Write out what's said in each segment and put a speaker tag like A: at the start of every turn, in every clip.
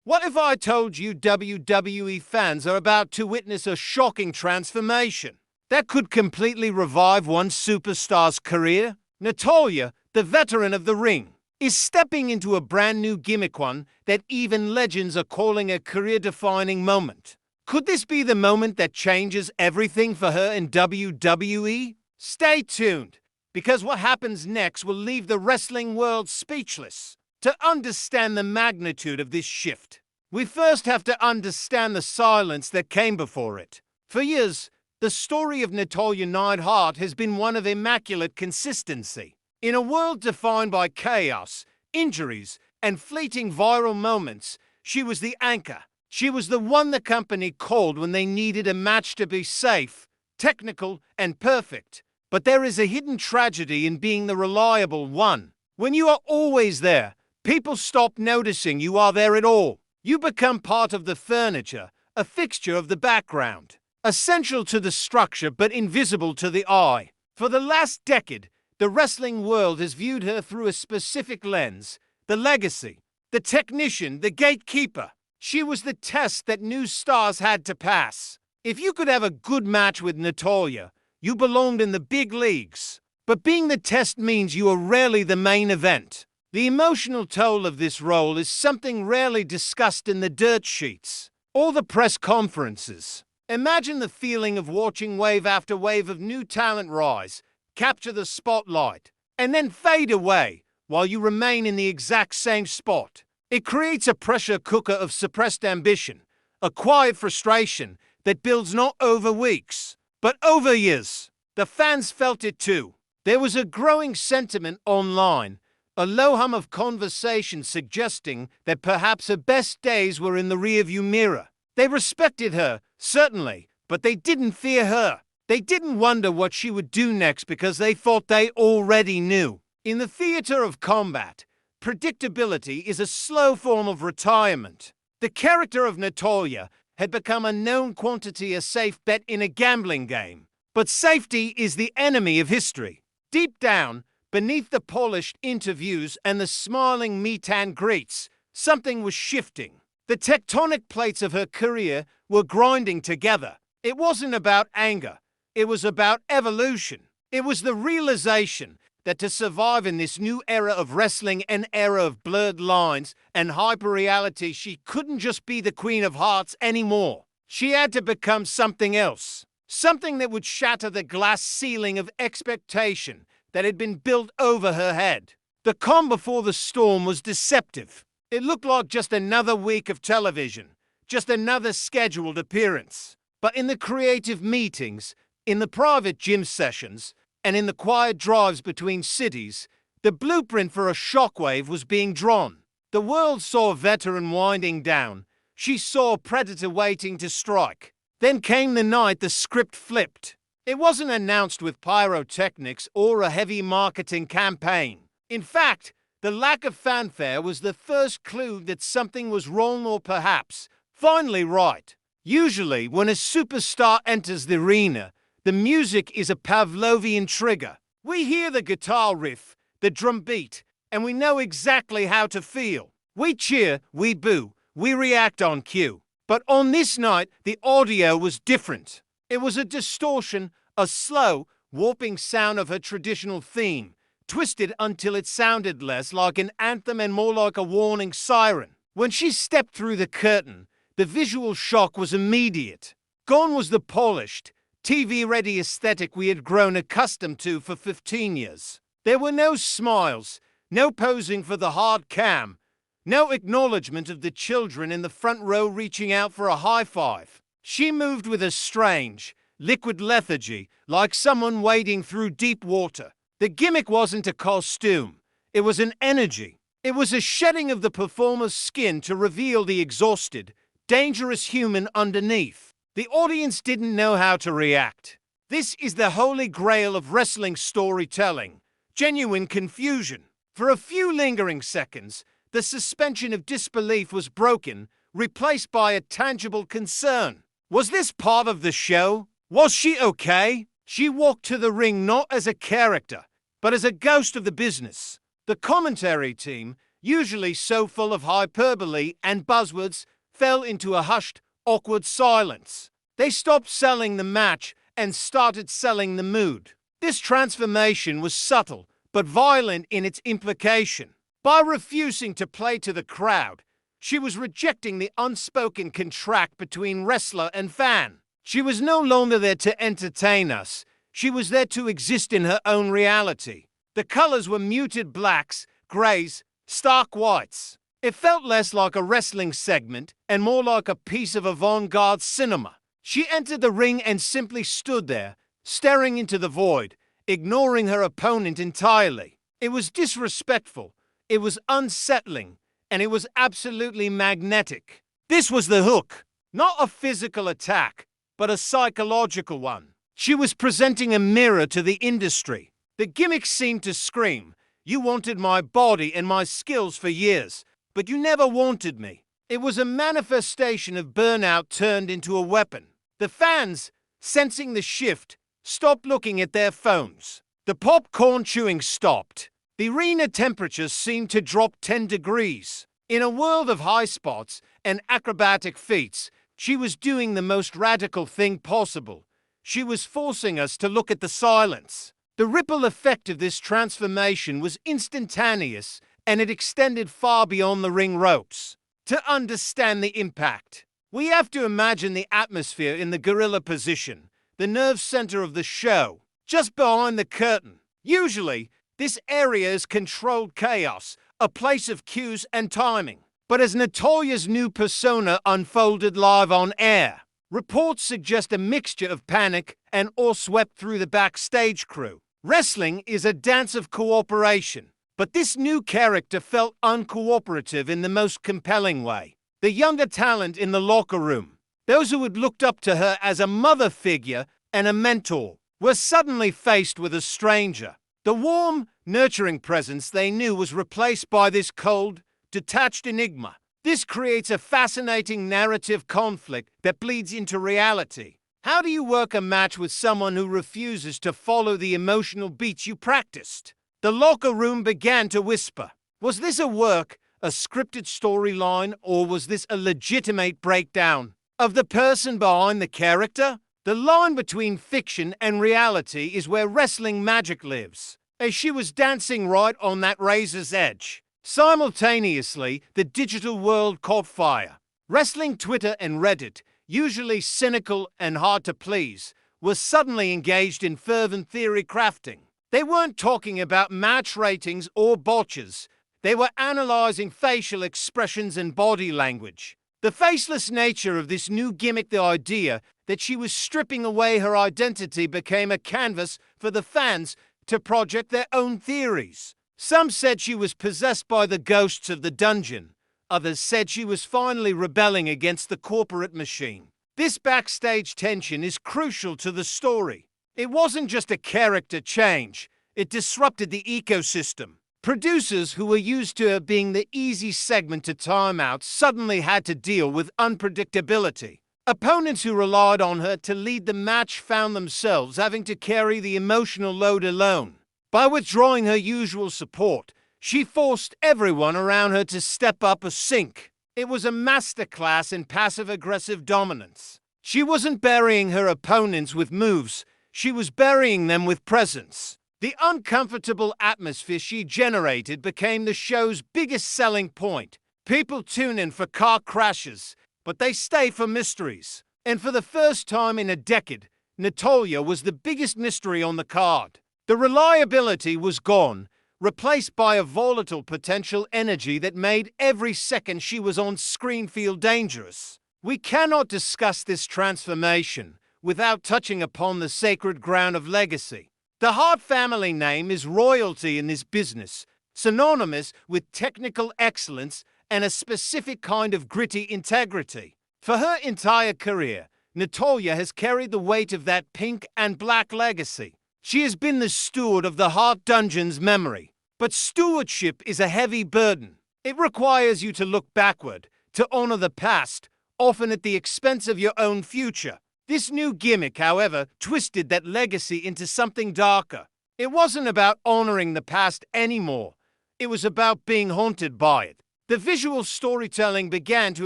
A: What if I told you WWE fans are about to witness a shocking transformation that could completely revive one superstar's career? Natalya, the veteran of the ring, is stepping into a brand new gimmick, one that even legends are calling a career-defining moment. Could this be the moment that changes everything for her in WWE? Stay tuned, because what happens next will leave the wrestling world speechless. To understand the magnitude of this shift, we first have to understand the silence that came before it. For years, the story of Natalya Neidhart has been one of immaculate consistency. In a world defined by chaos, injuries, and fleeting viral moments, she was the anchor. She was the one the company called when they needed a match to be safe, technical, and perfect. But there is a hidden tragedy in being the reliable one. When you are always there, people stop noticing you are there at all. You become part of the furniture, a fixture of the background, essential to the structure but invisible to the eye. For the last decade, the wrestling world has viewed her through a specific lens: the legacy, the technician, the gatekeeper. She was the test that new stars had to pass. If you could have a good match with Natalya, you belonged in the big leagues. But being the test means you are rarely the main event. The emotional toll of this role is something rarely discussed in the dirt sheets or the press conferences. Imagine the feeling of watching wave after wave of new talent rise, capture the spotlight, and then fade away while you remain in the exact same spot. It creates a pressure cooker of suppressed ambition, a quiet frustration that builds not over weeks, but over years. The fans felt it too. There was a growing sentiment online, a low hum of conversation suggesting that perhaps her best days were in the rearview mirror. They respected her, certainly, but they didn't fear her. They didn't wonder what she would do next because they thought they already knew. In the theater of combat, predictability is a slow form of retirement. The character of Natalya had become a known quantity, a safe bet in a gambling game. But safety is the enemy of history. Deep down, beneath the polished interviews and the smiling meet and greets, something was shifting. The tectonic plates of her career were grinding together. It wasn't about anger. It was about evolution. It was the realization that to survive in this new era of wrestling, an era of blurred lines and hyper-reality, she couldn't just be the Queen of Hearts anymore. She had to become something else. Something that would shatter the glass ceiling of expectation that had been built over her head. The calm before the storm was deceptive. It looked like just another week of television, just another scheduled appearance. But in the creative meetings, in the private gym sessions, and in the quiet drives between cities, the blueprint for a shockwave was being drawn. The world saw a veteran winding down. She saw a predator waiting to strike. Then came the night the script flipped. It wasn't announced with pyrotechnics or a heavy marketing campaign. In fact, the lack of fanfare was the first clue that something was wrong, or perhaps finally right. Usually, when a superstar enters the arena, the music is a Pavlovian trigger. We hear the guitar riff, the drum beat, and we know exactly how to feel. We cheer, we boo, we react on cue. But on this night, the audio was different. It was a distortion, a slow, warping sound of her traditional theme, twisted until it sounded less like an anthem and more like a warning siren. When she stepped through the curtain, the visual shock was immediate. Gone was the polished, TV-ready aesthetic we had grown accustomed to for 15 years. There were no smiles, no posing for the hard cam, no acknowledgement of the children in the front row reaching out for a high five. She moved with a strange, liquid lethargy, like someone wading through deep water. The gimmick wasn't a costume. It was an energy. It was a shedding of the performer's skin to reveal the exhausted, dangerous human underneath. The audience didn't know how to react. This is the holy grail of wrestling storytelling: genuine confusion. For a few lingering seconds, the suspension of disbelief was broken, replaced by a tangible concern. Was this part of the show? Was she okay? She walked to the ring not as a character, but as a ghost of the business. The commentary team, usually so full of hyperbole and buzzwords, fell into a hushed, awkward silence. They stopped selling the match and started selling the mood. This transformation was subtle, but violent in its implication. By refusing to play to the crowd, she was rejecting the unspoken contract between wrestler and fan. She was no longer there to entertain us. She was there to exist in her own reality. The colors were muted blacks, grays, stark whites. It felt less like a wrestling segment and more like a piece of avant-garde cinema. She entered the ring and simply stood there, staring into the void, ignoring her opponent entirely. It was disrespectful, it was unsettling, and it was absolutely magnetic. This was the hook. Not a physical attack, but a psychological one. She was presenting a mirror to the industry. The gimmick seemed to scream, "You wanted my body and my skills for years, but you never wanted me." It was a manifestation of burnout turned into a weapon. The fans, sensing the shift, stopped looking at their phones. The popcorn chewing stopped. The arena temperature seemed to drop 10 degrees. In a world of high spots and acrobatic feats, she was doing the most radical thing possible. She was forcing us to look at the silence. The ripple effect of this transformation was instantaneous, and it extended far beyond the ring ropes. To understand the impact, we have to imagine the atmosphere in the gorilla position, the nerve center of the show, just behind the curtain. Usually, this area is controlled chaos, a place of cues and timing. But as Natalya's new persona unfolded live on air, reports suggest a mixture of panic and awe swept through the backstage crew. Wrestling is a dance of cooperation, but this new character felt uncooperative in the most compelling way. The younger talent in the locker room, those who had looked up to her as a mother figure and a mentor, were suddenly faced with a stranger. The warm, nurturing presence they knew was replaced by this cold, detached enigma. This creates a fascinating narrative conflict that bleeds into reality. How do you work a match with someone who refuses to follow the emotional beats you practiced? The locker room began to whisper. Was this a work, a scripted storyline, or was this a legitimate breakdown of the person behind the character? The line between fiction and reality is where wrestling magic lives, as she was dancing right on that razor's edge. Simultaneously, the digital world caught fire. Wrestling Twitter and Reddit, usually cynical and hard to please, were suddenly engaged in fervent theory crafting. They weren't talking about match ratings or botches. They were analyzing facial expressions and body language. The faceless nature of this new gimmick, the idea that she was stripping away her identity, became a canvas for the fans to project their own theories. Some said she was possessed by the ghosts of the dungeon. Others said she was finally rebelling against the corporate machine. This backstage tension is crucial to the story. It wasn't just a character change. It disrupted the ecosystem. Producers who were used to her being the easy segment to time out suddenly had to deal with unpredictability. Opponents who relied on her to lead the match found themselves having to carry the emotional load alone. By withdrawing her usual support, she forced everyone around her to step up a sync. It was a masterclass in passive-aggressive dominance. She wasn't burying her opponents with moves, she was burying them with presence. The uncomfortable atmosphere she generated became the show's biggest selling point. People tune in for car crashes, but they stay for mysteries. And for the first time in a decade, Natalya was the biggest mystery on the card. The reliability was gone, replaced by a volatile potential energy that made every second she was on screen feel dangerous. We cannot discuss this transformation without touching upon the sacred ground of legacy. The Hart family name is royalty in this business, synonymous with technical excellence and a specific kind of gritty integrity. For her entire career, Natalya has carried the weight of that pink and black legacy. She has been the steward of the Hart Dungeon's memory. But stewardship is a heavy burden. It requires you to look backward, to honor the past, often at the expense of your own future. This new gimmick, however, twisted that legacy into something darker. It wasn't about honoring the past anymore. It was about being haunted by it. The visual storytelling began to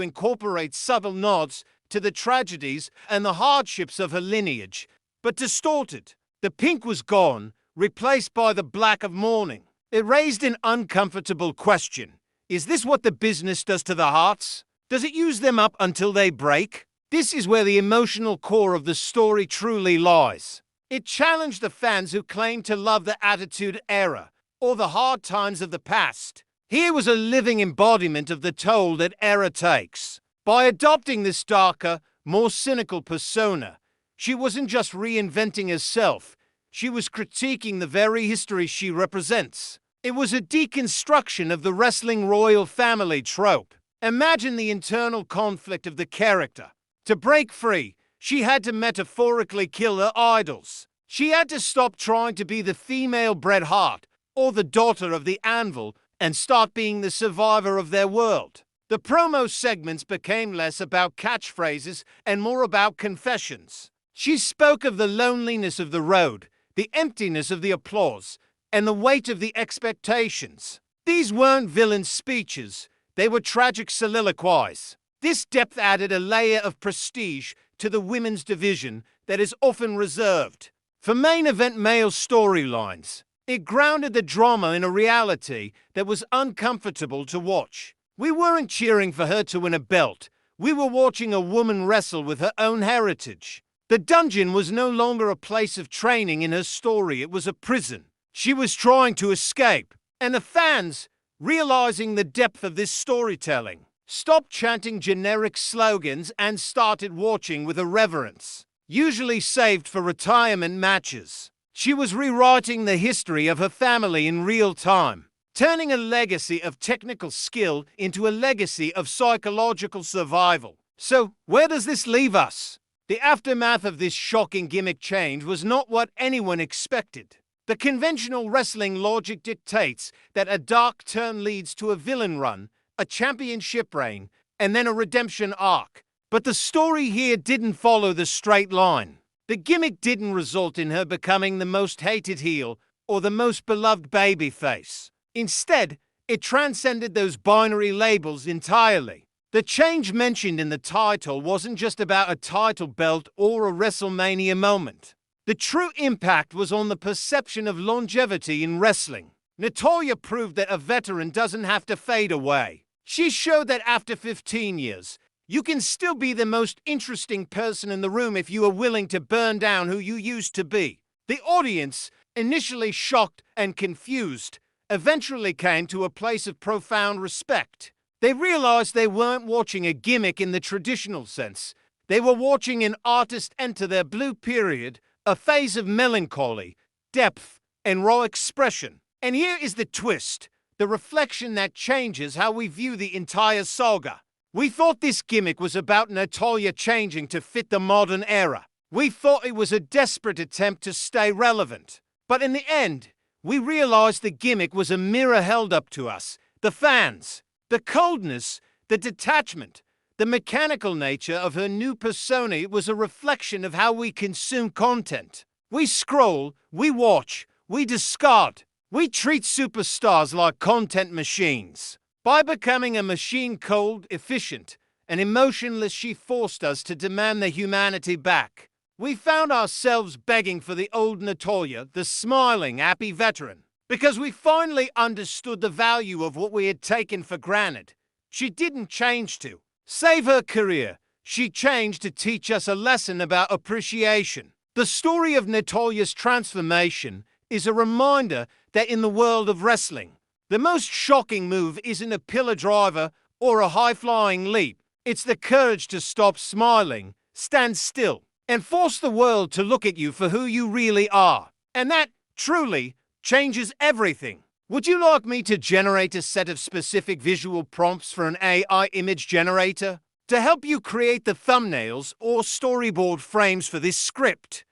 A: incorporate subtle nods to the tragedies and the hardships of her lineage, but distorted. The pink was gone, replaced by the black of mourning. It raised an uncomfortable question. Is this what the business does to the hearts? Does it use them up until they break? This is where the emotional core of the story truly lies. It challenged the fans who claimed to love the Attitude Era or the hard times of the past. Here was a living embodiment of the toll that era takes. By adopting this darker, more cynical persona, she wasn't just reinventing herself, she was critiquing the very history she represents. It was a deconstruction of the wrestling royal family trope. Imagine the internal conflict of the character. To break free, she had to metaphorically kill her idols. She had to stop trying to be the female Bret Hart or the daughter of the Anvil and start being the survivor of their world. The promo segments became less about catchphrases and more about confessions. She spoke of the loneliness of the road, the emptiness of the applause, and the weight of the expectations. These weren't villain speeches, they were tragic soliloquies. This depth added a layer of prestige to the women's division that is often reserved for main event male storylines. It grounded the drama in a reality that was uncomfortable to watch. We weren't cheering for her to win a belt. We were watching a woman wrestle with her own heritage. The dungeon was no longer a place of training in her story, it was a prison. She was trying to escape, and the fans, realizing the depth of this storytelling, stopped chanting generic slogans and started watching with a reverence, usually saved for retirement matches. She was rewriting the history of her family in real time, turning a legacy of technical skill into a legacy of psychological survival. So, where does this leave us? The aftermath of this shocking gimmick change was not what anyone expected. The conventional wrestling logic dictates that a dark turn leads to a villain run, a championship reign, and then a redemption arc. But the story here didn't follow the straight line. The gimmick didn't result in her becoming the most hated heel or the most beloved babyface. Instead, it transcended those binary labels entirely. The change mentioned in the title wasn't just about a title belt or a WrestleMania moment. The true impact was on the perception of longevity in wrestling. Natalya proved that a veteran doesn't have to fade away. She showed that after 15 years, you can still be the most interesting person in the room if you are willing to burn down who you used to be. The audience, initially shocked and confused, eventually came to a place of profound respect. They realized they weren't watching a gimmick in the traditional sense. They were watching an artist enter their blue period, a phase of melancholy, depth, and raw expression. And here is the twist, the reflection that changes how we view the entire saga. We thought this gimmick was about Natalya changing to fit the modern era. We thought it was a desperate attempt to stay relevant. But in the end, we realized the gimmick was a mirror held up to us, the fans. The coldness, the detachment, the mechanical nature of her new persona was a reflection of how we consume content. We scroll, we watch, we discard. We treat superstars like content machines. By becoming a machine cold, efficient, and emotionless, she forced us to demand the humanity back. We found ourselves begging for the old Natalya, the smiling, happy veteran, because we finally understood the value of what we had taken for granted. She didn't change to save her career. She changed to teach us a lesson about appreciation. The story of Natalya's transformation is a reminder that in the world of wrestling, the most shocking move isn't a pillar driver or a high-flying leap. It's the courage to stop smiling, stand still, and force the world to look at you for who you really are. And that, truly, changes everything. Would you like me to generate a set of specific visual prompts for an AI image generator to help you create the thumbnails or storyboard frames for this script?